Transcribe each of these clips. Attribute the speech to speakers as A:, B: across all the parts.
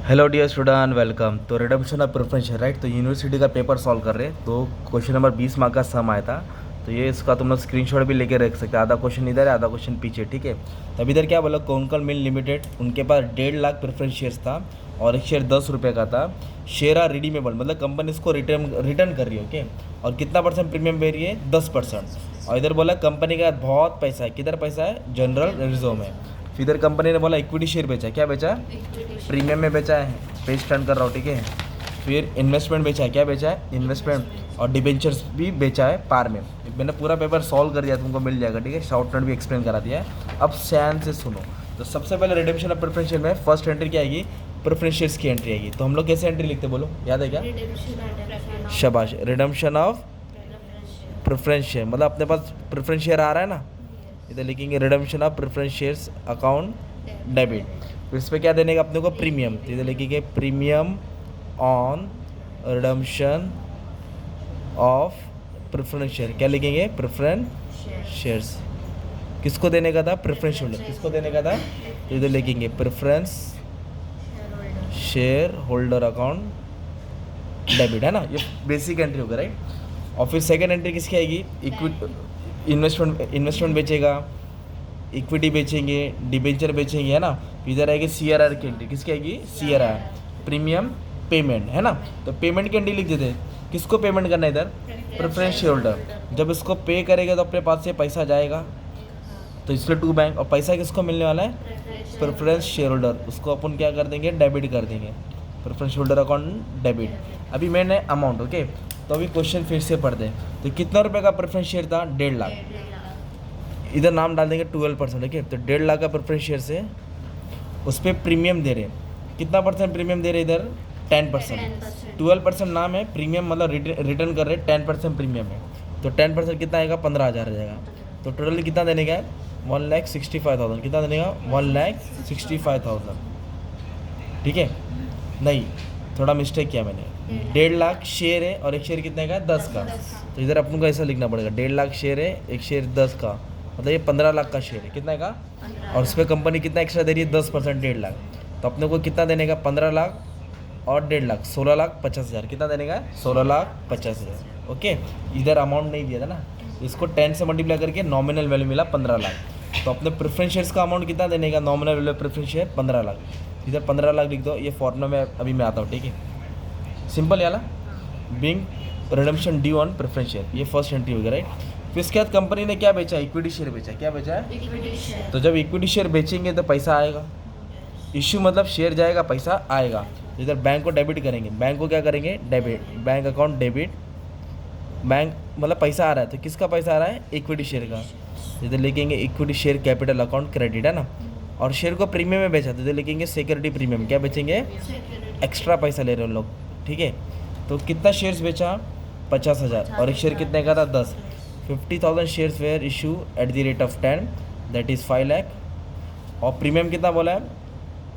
A: Hello dear student, welcome. तो redemption of preference right, तो university का पेपर सॉल्व कर रहे हैं। तो क्वेश्चन नंबर 20 मार्क का सम आया था। तो ये इसका तुम लोग स्क्रीनशॉट भी लेके रख सकते हैं। आधा क्वेश्चन इधर है, आधा क्वेश्चन पीछे, ठीक है। तब इधर क्या बोला, कोंकण मिल लिमिटेड, उनके पास 1.5 लाख प्रेफरेंस शेयर्स था और एक शेयर 10 रुपये का था। शेयर आर रिडीमेबल, मतलब कंपनी इसको रिटर्न कर रही है, ओके। और कितना परसेंट प्रीमियम दे रही है, 10%। और इधर बोला कंपनी का बहुत पैसा है, किधर पैसा है, जनरल रिजर्व में। फिर इधर कंपनी ने बोला इक्विटी शेयर बेचा, क्या बेचा, प्रीमियम में बेचा है, पेज टर्न कर रहा हूँ, ठीक है। फिर इन्वेस्टमेंट बेचा है, क्या बेचा है, इन्वेस्टमेंट। और डिबेंचर्स भी बेचा है पार में। मैंने पूरा पेपर सॉल्व कर दिया, तुमको मिल जाएगा, ठीक है। शॉर्ट नोट भी एक्सप्लेन करा दिया है। अब ध्यान से सुनो। तो सबसे पहले रिडेम्पशन ऑफ प्रेफरेंस शेयर में फर्स्ट एंट्री क्या आएगी, प्रेफरेंस शेयर्स की एंट्री आएगी। तो हम लोग कैसे एंट्री लिखते, बोलो, याद है क्या? शाबाश, रिडेम्पशन ऑफ प्रेफरेंस शेयर, मतलब अपने पास प्रेफरेंस शेयर आ रहा है ना, इधर लिखेंगे redemption of preference shares account debit. फिर इस पर क्या देने का अपने को, प्रीमियम। तो इधर लिखेंगे premium on redemption of preference share, क्या लिखेंगे, प्रेफरेंस शेयर्स। किसको देने का था, प्रेफरेंस होल्डर, किसको देने का था। तो इधर लिखेंगे preference share holder account debit, है ना। ये बेसिक एंट्री होगा, राइट। और फिर सेकेंड एंट्री किसकी आएगी, इक्विटी, इन्वेस्टमेंट बेचेगा, इक्विटी बेचेंगे, डिबेंचर बेचेंगे, है ना। इधर आएगी CRR की एंट्री, किसकी आएगी, CRR, प्रीमियम पेमेंट, है ना। तो पेमेंट की एंट्री लिख देते, किसको पेमेंट करना है, इधर प्रेफरेंस शेयर होल्डर। जब इसको पे करेगा तो अपने पास से पैसा जाएगा, तो इसलिए टू बैंक। और पैसा किसको मिलने वाला है, प्रेफरेंस शेयर होल्डर, उसको अपन क्या कर देंगे, डेबिट कर देंगे, प्रेफरेंस होल्डर अकाउंट डेबिट। अभी मैंने अमाउंट, ओके। तो अभी क्वेश्चन फिर से पढ़ दें। तो कितना रुपए का प्रेफरेंस शेयर था, 1.5 लाख। इधर नाम डाल देंगे 12%, ओके। तो 1.5 लाख का प्रेफरेंस शेयर से उस पर प्रीमियम दे रहे, कितना परसेंट प्रीमियम दे रहे इधर, 10%। 12% नाम है, प्रीमियम मतलब रिटर्न कर रहे, 10% प्रीमियम है। तो 10% कितना आएगा, 15,000 आ जाएगा। तो टोटली कितना देने का है, 1,65,000। कितना देने का, 1,65,000, ठीक है। नहीं, थोड़ा मिस्टेक किया मैंने, 1.5 लाख शेयर है और एक शेयर कितने का है, 10 का। तो इधर अपन को ऐसा लिखना पड़ेगा, 1.5 लाख शेयर है, एक शेयर 10 का, मतलब ये 15 लाख का शेयर है, कितने का। और उस पर कंपनी कितना एक्स्ट्रा दे रही है, 10%, 1.5 लाख। तो अपने को कितना देने का, 15 लाख और 1.5 लाख, 16,50,000। कितना देने का, 16,50,000, ओके। इधर अमाउंट नहीं दिया था ना, इसको 10 से मल्टीप्लाई करके नॉमिनल वैल्यू मिला 15 लाख। तो अपने प्रेफरेंस शेयर्स का अमाउंट कितना देने का, nominal value preference share 15 lakh. इधर 15 लाख लिख दो, ये फॉर्मूला में अभी मैं आता हूँ, ठीक है। सिंपल याला, being redemption due on preference share, ये फर्स्ट एंट्री हो गया, राइट। फिर इसके बाद कंपनी ने क्या बेचा, इक्विटी शेयर बेचा, क्या बेचा है। तो जब इक्विटी शेयर बेचेंगे तो पैसा आएगा, इश्यू मतलब शेयर जाएगा, पैसा आएगा। इधर बैंक को डेबिट करेंगे, बैंक को क्या करेंगे, debit, bank account debit. Bank मतलब पैसा आ रहा है, तो किसका पैसा आ रहा है, इक्विटी शेयर का। इधर लिखेंगे equity share capital account credit, है ना। और शेयर को प्रीमियम में बेचा, तो इधर लिखेंगे सिक्योरिटी प्रीमियम, क्या बेचेंगे, एक्स्ट्रा पैसा ले रहे हो लोग, ठीक है। तो कितना शेयर्स बेचा, 50,000। और एक शेयर कितने का था, 10। 50,000 shares where issue at the rate of 10, that is 5 lakh. और प्रीमियम कितना बोला है,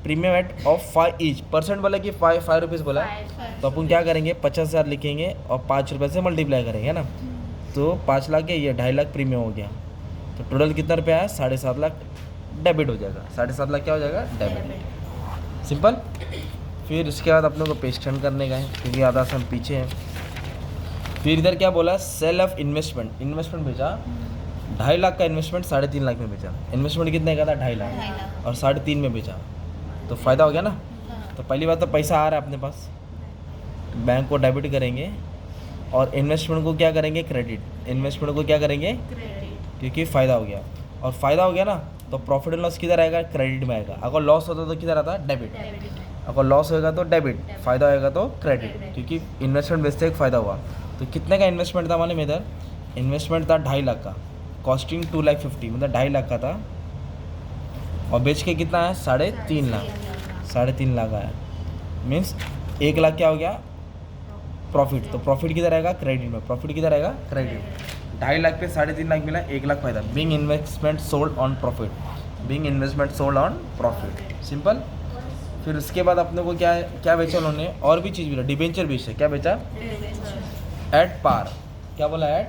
A: premium eight of 5 each, percent बोला कि 5 रुपीज़ बोला है। तो अपन क्या करेंगे, 50,000 लिखेंगे और 5 रुपये से मल्टीप्लाई करेंगे, है ना। तो 5 लाख है, ये 2.5 लाख प्रीमियम हो गया। तो टोटल कितना रुपया आया, 7.5 लाख डेबिट हो जाएगा। 7.5 लाख क्या हो जाएगा, डेबिट, सिंपल। फिर इसके बाद अपने को पेज टर्न करने का है, क्योंकि आधा से हम पीछे हैं। फिर इधर क्या बोला, सेल ऑफ इन्वेस्टमेंट, इन्वेस्टमेंट बेचा 2.5 लाख का इन्वेस्टमेंट 3.5 लाख में बेचा। इन्वेस्टमेंट कितने का था, 2.5 लाख, और 3.5 में बेचा, तो फ़ायदा हो गया ना। तो पहली बात तो पैसा आ रहा है अपने पास, बैंक को डेबिट करेंगे और इन्वेस्टमेंट को क्या करेंगे, क्रेडिट। इन्वेस्टमेंट को क्या करेंगे, क्योंकि फ़ायदा हो गया। और फ़ायदा हो गया ना, तो प्रॉफिट एंड लॉस किधर आएगा, क्रेडिट में आएगा। अगर लॉस होता तो किधर आता, डेबिट। अगर लॉस होएगा तो डेबिट, फ़ायदा होएगा तो क्रेडिट, क्योंकि इन्वेस्टमेंट बेचते एक फ़ायदा हुआ। तो कितने का इन्वेस्टमेंट था मालूम, इधर इन्वेस्टमेंट था 2.5 लाख का, कॉस्टिंग 2,50,000, मतलब 2.5 लाख का था। और बेच के कितना है, 3.5 लाख, 3.5 लाख आया, मीन्स 1 लाख क्या हो गया, प्रॉफिट। तो प्रॉफिट किधर आएगा, क्रेडिट में, प्रॉफिट किधर आएगा, क्रेडिट। 2.5 लाख पे 3.5 लाख मिला, 1 लाख फायदा। Being investment sold on profit, being investment sold on profit, simple. फिर उसके बाद अपने को क्या क्या बेचा उन्होंने, और भी चीज़ बेचा, डिबेंचर बेचा, क्या बेचा, एट पार, क्या बोला एट।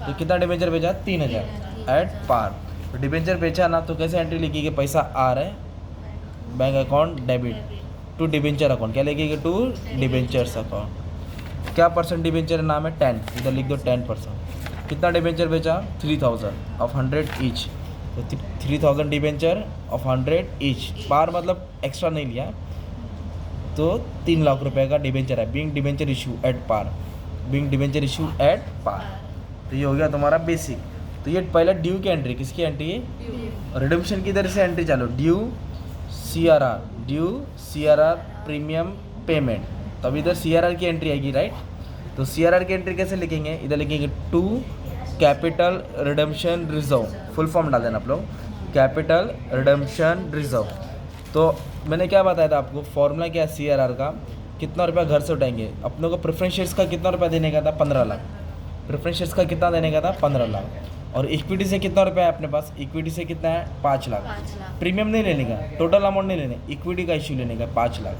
A: तो कितना डिबेंचर बेचा, 3,000 एट पार। तो डिबेंचर बेचा ना, तो कैसे एंट्री लिखी कि पैसा आ रहा है, bank account debit, to debenture account, क्या लिखेंगे टू डिबेंचर्स अकाउंट। क्या परसेंट डिबेंचर नाम है 10, इधर लिख दो 10%। कितना डिबेंचर बेचा 3000 ऑफ 100 ईच, तो 3000 डिबेंचर ऑफ 100 ईच, पार मतलब एक्स्ट्रा नहीं लिया, तो 3 लाख रुपए का डिबेंचर है, being debenture issue at par, being debenture issue at par. तो ये हो गया तुम्हारा बेसिक। तो ये पहले ड्यू की एंट्री, किसकी एंट्री है, रिडम्पशन की इधर से एंट्री चालू, due C R R premium payment, तो अभी इधर सी आर आर की एंट्री आएगी राइट। तो सी आर आर की एंट्री कैसे लिखेंगे, इधर लिखेंगे to capital redemption reserve, full form डाल देना आप लोग, कैपिटल रिडम्पशन रिजर्व। तो मैंने क्या बताया था आपको, फॉर्मूला क्या है सी आर आर का, कितना रुपया घर से उठाएंगे, अपनों को प्रेफरेंस शेयर्स का कितना रुपया देने का था 15 लाख, प्रेफरेंस शेयर्स का कितना देने का था 15 लाख, और इक्विटी से कितना रुपया है अपने पास, इक्विटी से कितना है 5 लाख, प्रीमियम नहीं लेने का, टोटल अमाउंट नहीं लेने, इक्विटी का इश्यू लेने का 5 लाख,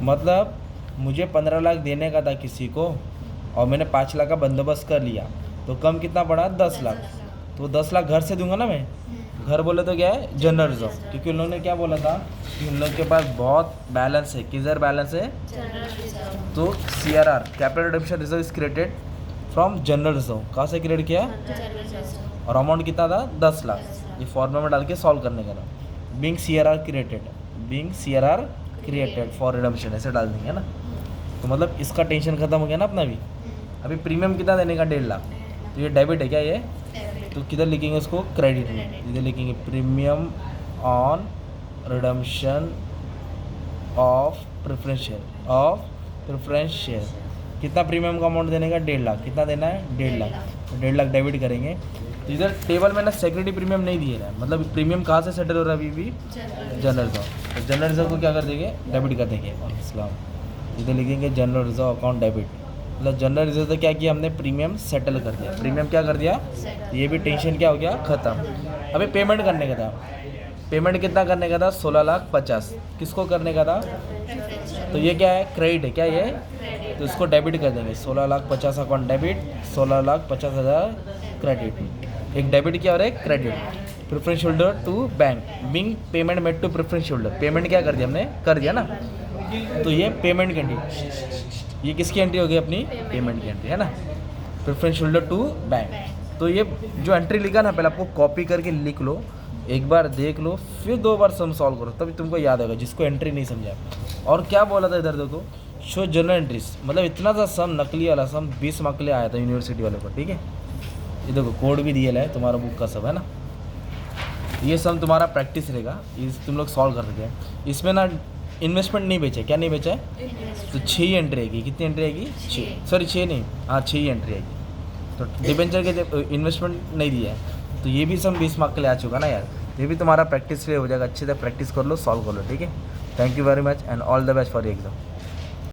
A: मतलब मुझे 15 लाख देने का था किसी को और मैंने 5 लाख का बंदोबस्त कर लिया, तो कम कितना पड़ा 10 लाख, तो 10 लाख घर से दूंगा ना मैं, घर बोले तो क्या है जनरल रिजर्व, क्योंकि उन लोगों ने क्या बोला था कि उन लोग के पास बहुत बैलेंस है, किधर बैलेंस है, तो C R R capital redemption reserve is created from general reserve, कहाँ से क्रिएट किया, और अमाउंट कितना था 10 लाख, ये फॉर्मूला में डाल के सॉल्व करने का था, being C R R created, being C R R created for redemption, ऐसे डाल देंगे ना, तो मतलब इसका टेंशन खत्म हो गया ना अपना भी। अभी प्रीमियम कितना देने का 1.5 लाख, तो ये डेबिट है क्या ये, तो किधर लिखेंगे इसको क्रेडिट में, इधर लिखेंगे premium on redemption of preference share, कितना प्रीमियम का अमाउंट देने का 1.5 लाख, कितना देना है 1.5 लाख, तो 1.5 लाख डेबिट करेंगे। तो इधर टेबल में ना सिक्योरिटी प्रीमियम नहीं दिए रहा है, मतलब प्रीमियम कहाँ से सेटल हो रहा है अभी भी जनरल रिजर्व, तो जनरल रिजर्व को क्या कर देंगे डेबिट कर देंगे, इस्लाम इधर लिखेंगे जनरल रिजर्व अकाउंट डेबिट, मतलब जनरल रिजर्व तो क्या किया हमने प्रीमियम सेटल कर दिया, प्रीमियम क्या कर दिया, ये भी टेंशन क्या हो गया खत्म। अभी पेमेंट करने का था, पेमेंट कितना करने का था 16,50,000, किसको करने का था, तो ये क्या है क्रेडिट है क्या ये, तो इसको डेबिट कर देंगे, 16,50,000 अकाउंट डेबिट, 16,50,000 क्रेडिट, एक डेबिट किया और एक credit. Preference holder to bank, being payment made to preference holder, payment क्या कर दिया हमने, कर दिया ना, तो ये पेमेंट की एंट्री, ये किसकी एंट्री हो गई अपनी पेमेंट की एंट्री है ना, प्रेफरेंस होल्डर टू बैंक। तो ये जो एंट्री लिखा ना पहले आपको कॉपी करके लिख लो, एक बार देख लो, फिर 2 बार सम सॉल्व करो, तभी तुमको याद होगा जिसको एंट्री नहीं समझा। और क्या बोला था इधर देखो, शो जनरल एंट्रीज, मतलब इतना सा सम नकली वाला सम 20 मार्क के लिए आया था यूनिवर्सिटी वाले को, ठीक है, ये देखो कोड भी दिया है तुम्हारा बुक का सब है ना, ये सम तुम्हारा प्रैक्टिस रहेगा, इस तुम लोग सॉल्व कर सकते हैं। इसमें ना इन्वेस्टमेंट नहीं बेचा, क्या नहीं बेचा है, तो 6 ही एंट्री आएगी, कितनी एंट्री आएगी 6, सॉरी 6 नहीं, हाँ 6 ही एंट्री आएगी, तो डिबेंचर के इन्वेस्टमेंट नहीं दिया है, तो ये भी सम 20 मार्क के लिए आ चुका ना यार, ये भी तुम्हारा प्रैक्टिस के लिए हो जाएगा, अच्छे से प्रैक्टिस कर लो, सॉल्व कर लो, ठीक है। Thank you very much and all the best for your exam.